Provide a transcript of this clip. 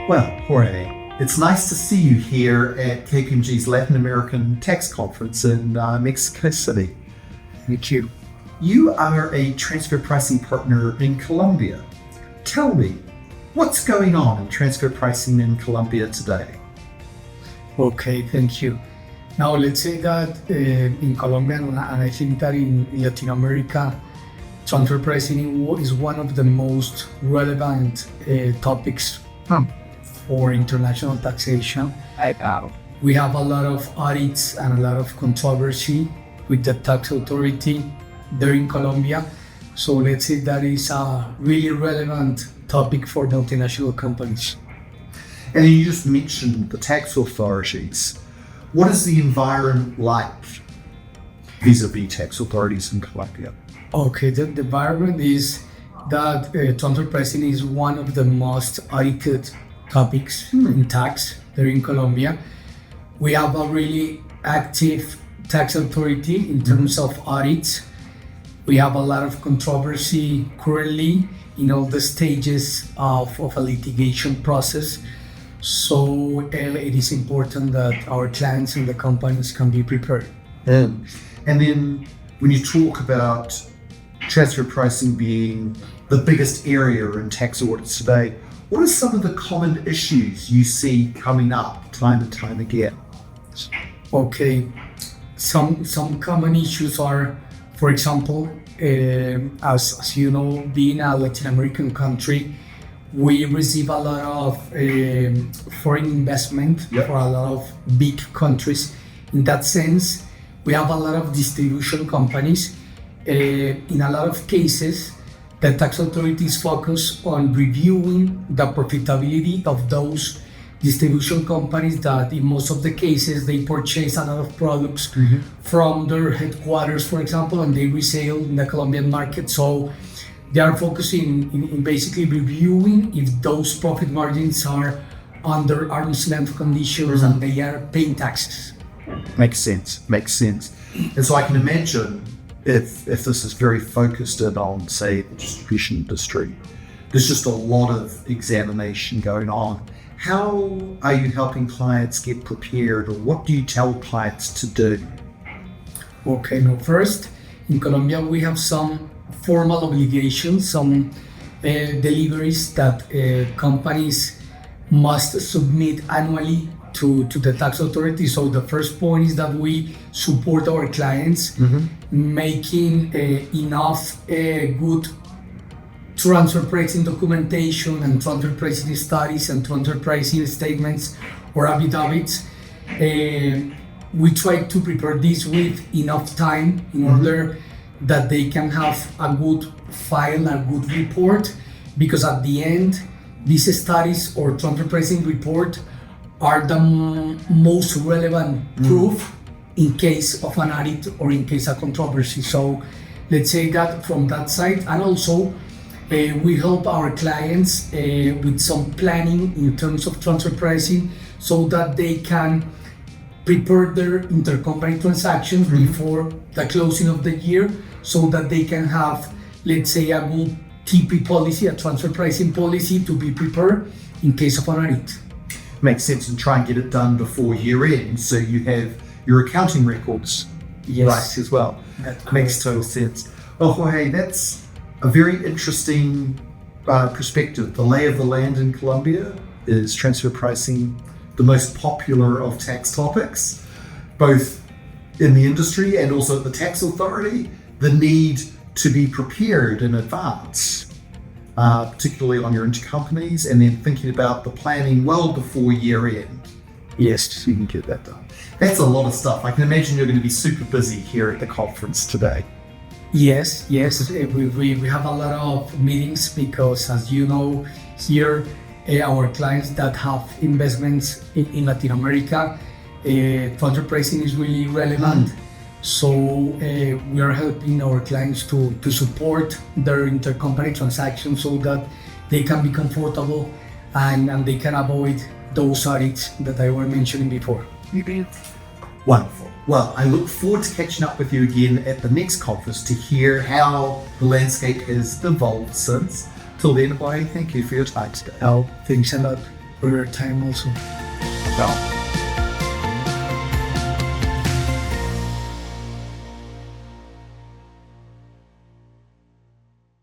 Well, Jorge, it's nice to see you here at KPMG's Latin American Tax Conference in Mexico City. Thank you. You are a transfer pricing partner in Colombia. Tell me, what's going on in transfer pricing in Colombia today? Okay, thank you. Now, let's say that in Colombia, and I think that in Latin America, transfer pricing is one of the most relevant topics for international taxation. We have a lot of audits and a lot of controversy with the tax authority there in Colombia. So let's say that is a really relevant topic for multinational companies. And you just mentioned the tax authorities. What is the environment like vis-a-vis tax authorities in Colombia? Okay, the environment is that transfer pricing is one of the most audited topics in tax there in Colombia. We have a really active tax authority in terms of audits. We have a lot of controversy currently in all the stages of a litigation process. So it is important that our clients and the companies can be prepared. And then when you talk about transfer pricing being the biggest area in tax audits today, what are some of the common issues you see coming up time and time again? Okay, some common issues are, for example, as you know, being a Latin American country, we receive a lot of foreign investment for a lot of big countries. In that sense, we have a lot of distribution companies. In a lot of cases, the tax authorities focus on reviewing the profitability of those distribution companies that in most of the cases they purchase a lot of products from their headquarters, for example, and they resell in the Colombian market. So they are focusing in basically reviewing if those profit margins are under arm's length conditions and they are paying taxes. Makes sense. And so I can imagine if this is very focused in on, say, the distribution industry, there's just a lot of examination going on. How are you helping clients get prepared, or what do you tell clients to do? Okay, now first, in Colombia we have some formal obligations, some deliveries that companies must submit annually to the tax authority. So the first point is that we support our clients making enough good transfer pricing documentation and transfer pricing studies and transfer pricing statements or affidavits. We try to prepare this with enough time in order that they can have a good file, a good report, because at the end, these studies or transfer pricing report are the most relevant proof in case of an audit or in case of controversy. So let's say that from that side, and also we help our clients with some planning in terms of transfer pricing so that they can prepare their intercompany transactions before the closing of the year, so that they can have, let's say, a good TP policy, a transfer pricing policy to be prepared in case of an audit. Makes sense, and try and get it done before year end so you have your accounting records right as well. Makes total sense. Well, Jorge, that's a very interesting perspective. The lay of the land in Colombia is transfer pricing the most popular of tax topics, both in the industry and also at the tax authority. The need to be prepared in advance, particularly on your intercompanies, and then thinking about the planning well before year end. Yes, so you can get that done. That's a lot of stuff. I can imagine you're going to be super busy here at the conference today. Yes. We have a lot of meetings because, as you know, here our clients that have investments in Latin America, transfer pricing is really relevant. So we are helping our clients to support their intercompany transactions so that they can be comfortable and they can avoid those audits that I was mentioning before. Wonderful. Well, I look forward to catching up with you again at the next conference to hear how the landscape has evolved since. Till then, bye. Thank you for your time today. Oh, thanks a lot. for your time also. Well,